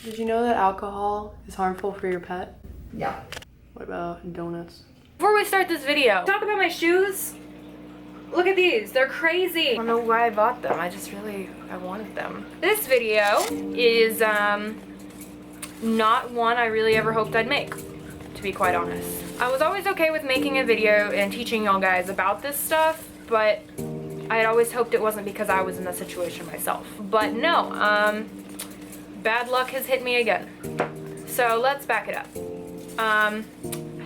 Did you know that alcohol is harmful for your pet? Yeah. What about donuts? Before we start this video, talk about my shoes. Look at these, they're crazy. I don't know why I bought them, I wanted them. This video is not one I really ever hoped I'd make, to be quite honest. I was always okay with making a video and teaching y'all guys about this stuff, but I had always hoped it wasn't because I was in the situation myself. But no, bad luck has hit me again. So let's back it up.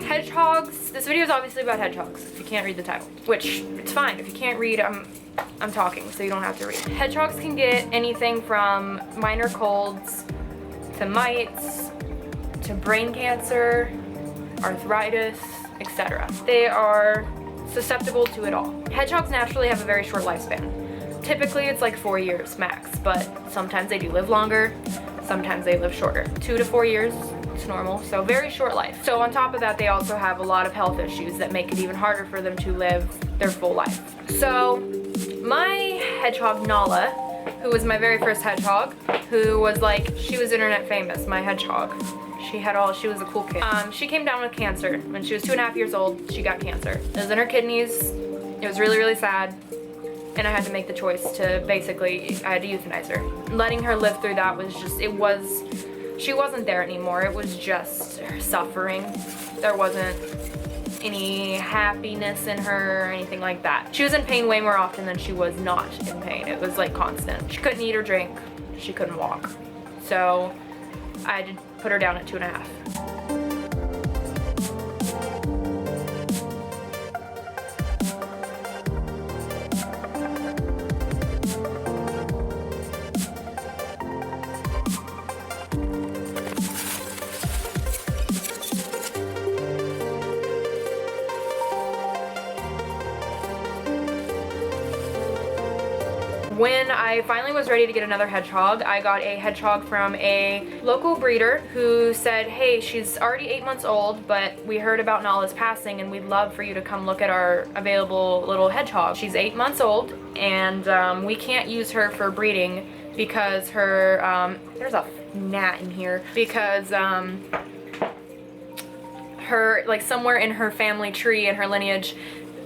Hedgehogs, this video is obviously about hedgehogs, if you can't read the title. Which, it's fine, if you can't read, I'm talking, so you don't have to read. Hedgehogs can get anything from minor colds, to mites, to brain cancer, arthritis, etc. They are susceptible to it all. Hedgehogs naturally have a very short lifespan. Typically it's like 4 years max, but sometimes they do live longer, sometimes they live shorter. 2 to 4 years, it's normal, so very short life. So on top of that, they also have a lot of health issues that make it even harder for them to live their full life. So my hedgehog Nala, who was my very first hedgehog, who was like, she was internet famous, my hedgehog. She was a cool kid. She came down with cancer. When she was 2.5 years old, she got cancer. It was in her kidneys. It was really, really sad. And I had to make the choice to basically, I had to euthanize her. Letting her live through that was just, she wasn't there anymore. It was just her suffering. There wasn't any happiness in her or anything like that. She was in pain way more often than she was not in pain. It was like constant. She couldn't eat or drink. She couldn't walk. So I had to put her down at 2.5. When I finally was ready to get another hedgehog, I got a hedgehog from a local breeder who said, hey, she's already 8 months old, but we heard about Nala's passing and we'd love for you to come look at our available little hedgehog. She's 8 months old and we can't use her for breeding because her, there's a gnat in here, because her, like somewhere in her family tree and her lineage,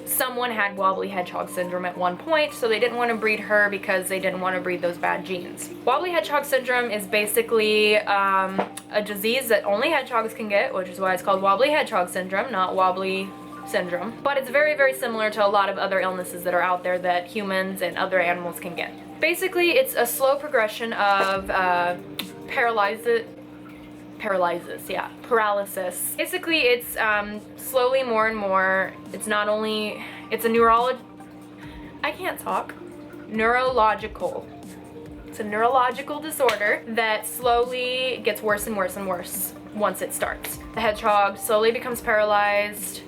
someone had wobbly hedgehog syndrome at one point, so they didn't want to breed her because they didn't want to breed those bad genes. Wobbly hedgehog syndrome is basically a disease that only hedgehogs can get, which is why it's called wobbly hedgehog syndrome, not wobbly syndrome. But it's very, very similar to a lot of other illnesses that are out there that humans and other animals can get. Basically, it's a slow progression of paralysis. Basically, it's slowly more and more. It's not only, it's a neurological. It's a neurological disorder that slowly gets worse and worse and worse once it starts. The hedgehog slowly becomes paralyzed,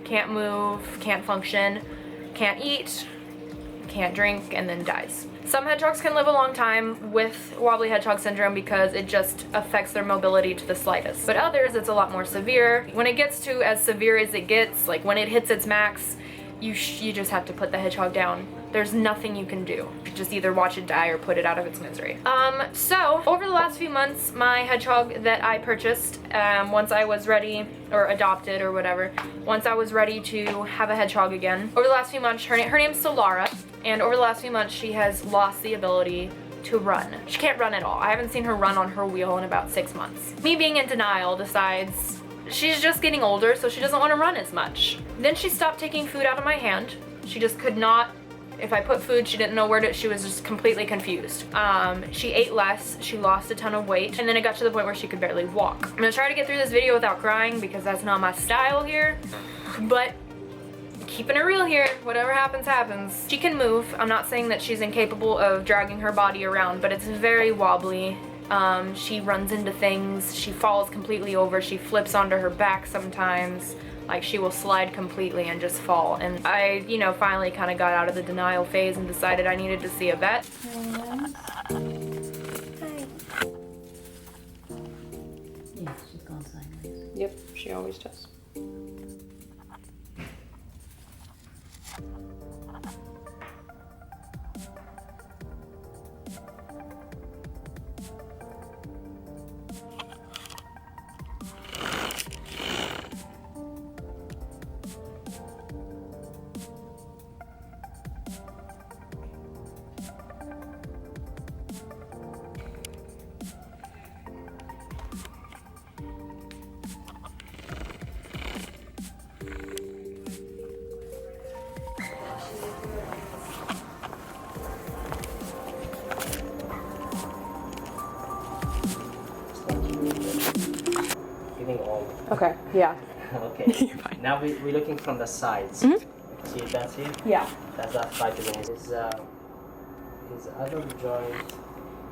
can't move, can't function, can't eat, can't drink, and then dies. Some hedgehogs can live a long time with wobbly hedgehog syndrome because it just affects their mobility to the slightest. But others, it's a lot more severe. When it gets to as severe as it gets, like when it hits its max, you just have to put the hedgehog down. There's nothing you can do. You just either watch it die or put it out of its misery. So over the last few months, my hedgehog that I purchased, once I was ready, or adopted or whatever, once I was ready to have a hedgehog again, over the last few months, her name's Solara. And over the last few months, she has lost the ability to run. She can't run at all. I haven't seen her run on her wheel in about 6 months. Me being in denial decides she's just getting older, so she doesn't want to run as much. Then she stopped taking food out of my hand. She just could not, if I put food, she didn't know where to, she was just completely confused. She ate less, she lost a ton of weight, and then it got to the point where she could barely walk. I'm gonna try to get through this video without crying because that's not my style here, but keeping it real here, whatever happens, happens. She can move. I'm not saying that she's incapable of dragging her body around, but it's very wobbly. She runs into things, she falls completely over, she flips onto her back sometimes. Like, she will slide completely and just fall. And I, you know, finally kind of got out of the denial phase and decided I needed to see a vet. Yeah, she's gone sideways. Yep, she always does. getting old. Okay, yeah. Okay. You're fine. Now we're looking from the sides. Mhm. See, that's it? Yeah. That's arthritic in his other joint.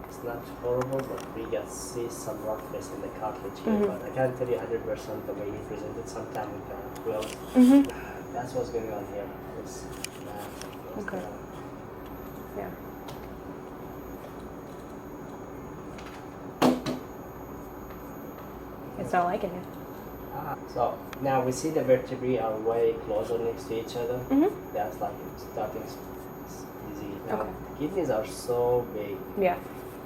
It's not horrible, but we can see some roughness in the cartilage here. But I can't tell you 100% the way he presented. Sometime we can quilt. That's what's going on here. It's, Okay. Yeah. It's not liking it. So now we see the vertebrae are way closer next to each other. That's like starting disease. Now Okay. kidneys are so big. Yeah.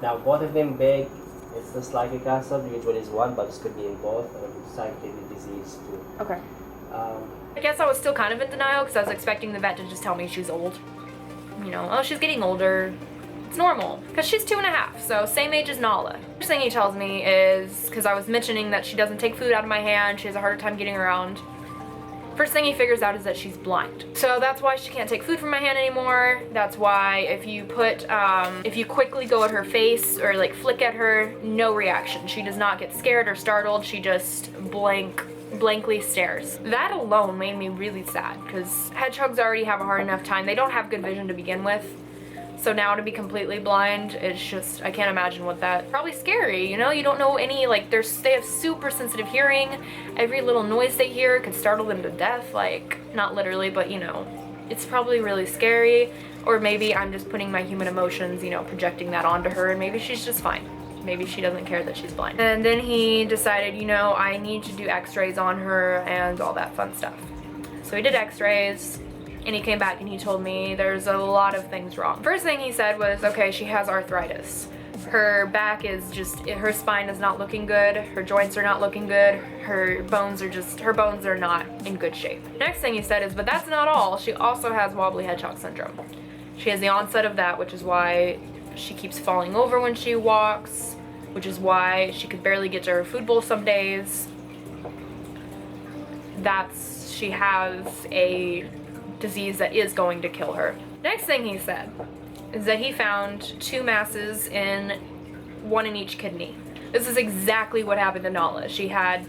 Now both of them big. It's just like a cancer. Usually it's one, but it could be in both, or side kidney disease too. Okay. I guess I was still kind of in denial because I was expecting the vet to just tell me she's old. You know, oh, she's getting older. It's normal because she's 2.5, so same age as Nala. First thing he tells me is, because I was mentioning that she doesn't take food out of my hand, she has a harder time getting around. First thing he figures out is that she's blind. So that's why she can't take food from my hand anymore. That's why if you put, if you quickly go at her face or like flick at her, no reaction. She does not get scared or startled. She just blankly stares. That alone made me really sad because hedgehogs already have a hard enough time. They don't have good vision to begin with. So now to be completely blind, it's just, I can't imagine what that, probably scary, you know? You don't know any, like, they have super sensitive hearing. Every little noise they hear could startle them to death, like, not literally, but you know, it's probably really scary. Or maybe I'm just putting my human emotions, you know, projecting that onto her, and maybe she's just fine. Maybe she doesn't care that she's blind. And then he decided, you know, I need to do x-rays on her and all that fun stuff. So he did x-rays. And he came back and he told me there's a lot of things wrong. First thing he said was, okay, she has arthritis. Her back is just, her spine is not looking good. Her joints are not looking good. Her bones are not in good shape. Next thing he said is, but that's not all. She also has wobbly hedgehog syndrome. She has the onset of that, which is why she keeps falling over when she walks, which is why she could barely get to her food bowl some days. She has a disease that is going to kill her. Next thing he said is that he found 2 masses one in each kidney. This is exactly what happened to Nala. She had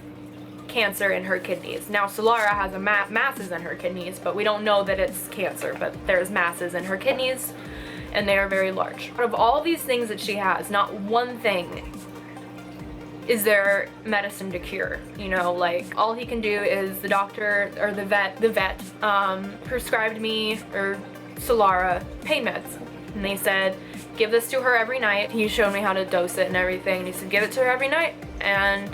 cancer in her kidneys. Now Solara has masses in her kidneys, but we don't know that it's cancer, but there's masses in her kidneys and they are very large. Out of all these things that she has, not one thing is there medicine to cure. You know, like all he can do is the doctor or the vet prescribed me or Solara pain meds, and they said give this to her every night. He showed me how to dose it and everything, and he said give it to her every night and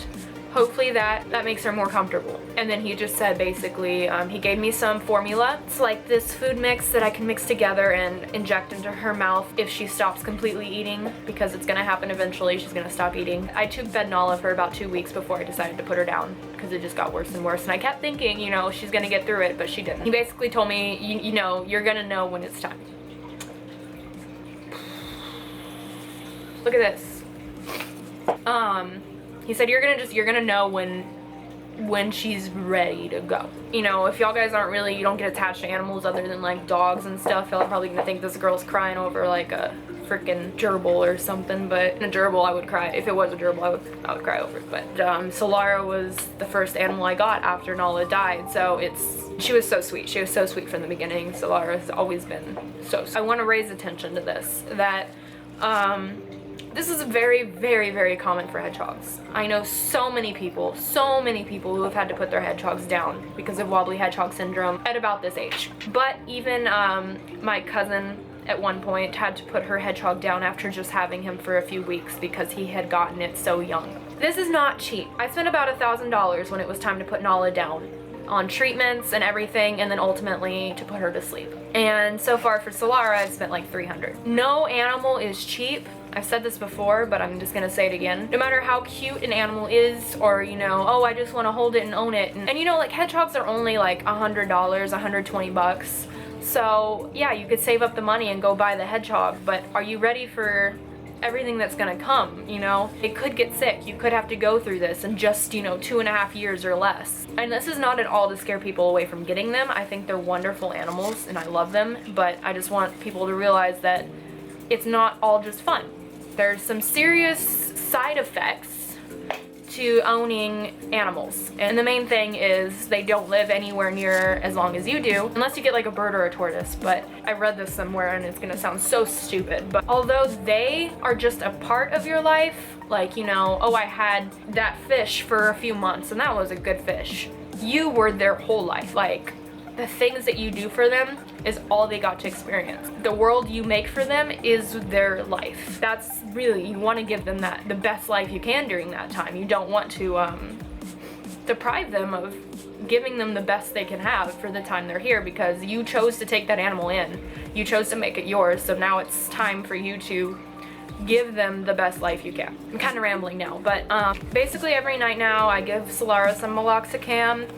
hopefully that makes her more comfortable. And then he just said basically, he gave me some formula. It's like this food mix that I can mix together and inject into her mouth if she stops completely eating, because it's gonna happen eventually. She's gonna stop eating. I tube fed Nala for about 2 weeks before I decided to put her down because it just got worse and worse. And I kept thinking, you know, she's gonna get through it, but she didn't. He basically told me, you know, you're gonna know when it's time. Look at this. He said you're gonna know when she's ready to go. You know, if y'all guys you don't get attached to animals other than like dogs and stuff, y'all are probably gonna think this girl's crying over like a freaking gerbil or something, but in a gerbil I would cry. If it was a gerbil, I would cry over it. But Solara was the first animal I got after Nala died, so she was so sweet. She was so sweet from the beginning. Solara has always been so sweet. I want to raise attention to this, that this is very, very, very common for hedgehogs. I know so many people who have had to put their hedgehogs down because of wobbly hedgehog syndrome at about this age. But even my cousin at one point had to put her hedgehog down after just having him for a few weeks because he had gotten it so young. This is not cheap. I spent about $1,000 when it was time to put Nala down on treatments and everything, and then ultimately to put her to sleep. And so far for Solara, I've spent like $300. No animal is cheap. I've said this before, but I'm just gonna say it again. No matter how cute an animal is, or you know, oh, I just wanna hold it and own it. And you know, like hedgehogs are only like $100, $120. So yeah, you could save up the money and go buy the hedgehog, but are you ready for everything that's gonna come? You know, it could get sick. You could have to go through this in just, you know, 2.5 years or less. And this is not at all to scare people away from getting them. I think they're wonderful animals and I love them, but I just want people to realize that it's not all just fun. There's some serious side effects to owning animals. And the main thing is they don't live anywhere near as long as you do, unless you get like a bird or a tortoise. But I read this somewhere and it's gonna sound so stupid, but although they are just a part of your life, like, you know, oh, I had that fish for a few months and that was a good fish. You were their whole life. Like, the things that you do for them is all they got to experience. The world you make for them is their life. That's really, you want to give them the best life you can during that time. You don't want to deprive them of giving them the best they can have for the time they're here, because you chose to take that animal in. You chose to make it yours, so now it's time for you to give them the best life you can. I'm kind of rambling now, but basically every night now I give Solara some meloxicam.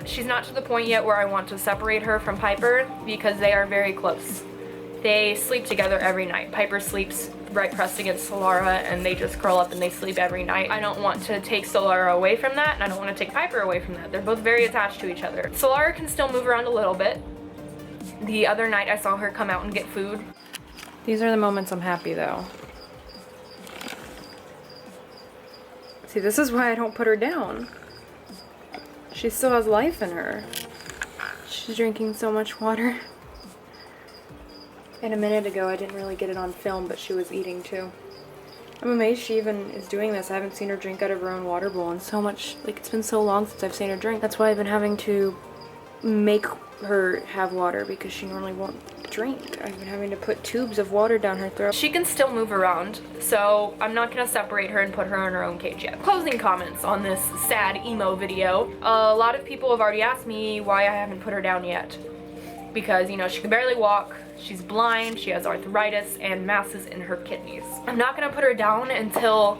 She's not to the point yet where I want to separate her from Piper because they are very close. They sleep together every night. Piper sleeps right pressed against Solara and they just curl up and they sleep every night. I don't want to take Solara away from that, and I don't want to take Piper away from that. They're both very attached to each other. Solara can still move around a little bit. The other night I saw her come out and get food. These are the moments I'm happy though. See, this is why I don't put her down. She still has life in her. She's drinking so much water. And a minute ago I didn't really get it on film, but she was eating too. I'm amazed she even is doing this. I haven't seen her drink out of her own water bowl in so much, like, it's been so long since I've seen her drink. That's why I've been having to make her have water, because she normally won't drink. I've been having to put tubes of water down her throat. She can still move around, so I'm not gonna separate her and put her in her own cage yet. Closing comments on this sad emo video. A lot of people have already asked me why I haven't put her down yet. Because, you know, she can barely walk, she's blind, she has arthritis, and masses in her kidneys. I'm not gonna put her down until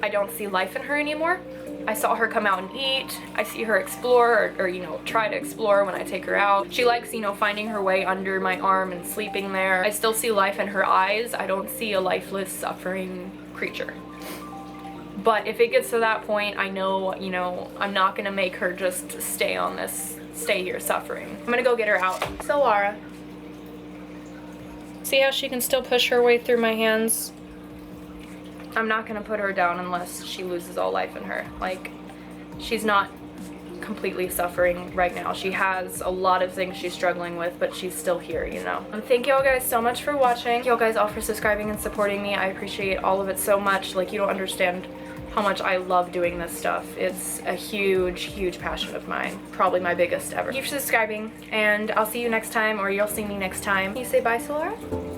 I don't see life in her anymore. I saw her come out and eat. I see her explore, or you know, try to explore when I take her out. She likes, you know, finding her way under my arm and sleeping there. I still see life in her eyes. I don't see a lifeless, suffering creature. But if it gets to that point, I know, you know, I'm not gonna make her just stay here suffering. I'm gonna go get her out. Solara. See how she can still push her way through my hands? I'm not gonna put her down unless she loses all life in her. Like, she's not completely suffering right now. She has a lot of things she's struggling with, but she's still here, you know. Thank y'all guys so much for watching. Thank y'all guys all for subscribing and supporting me. I appreciate all of it so much. Like, you don't understand how much I love doing this stuff. It's a huge, huge passion of mine. Probably my biggest ever. Thank you for subscribing, and I'll see you next time, or you'll see me next time. Can you say bye, Solara?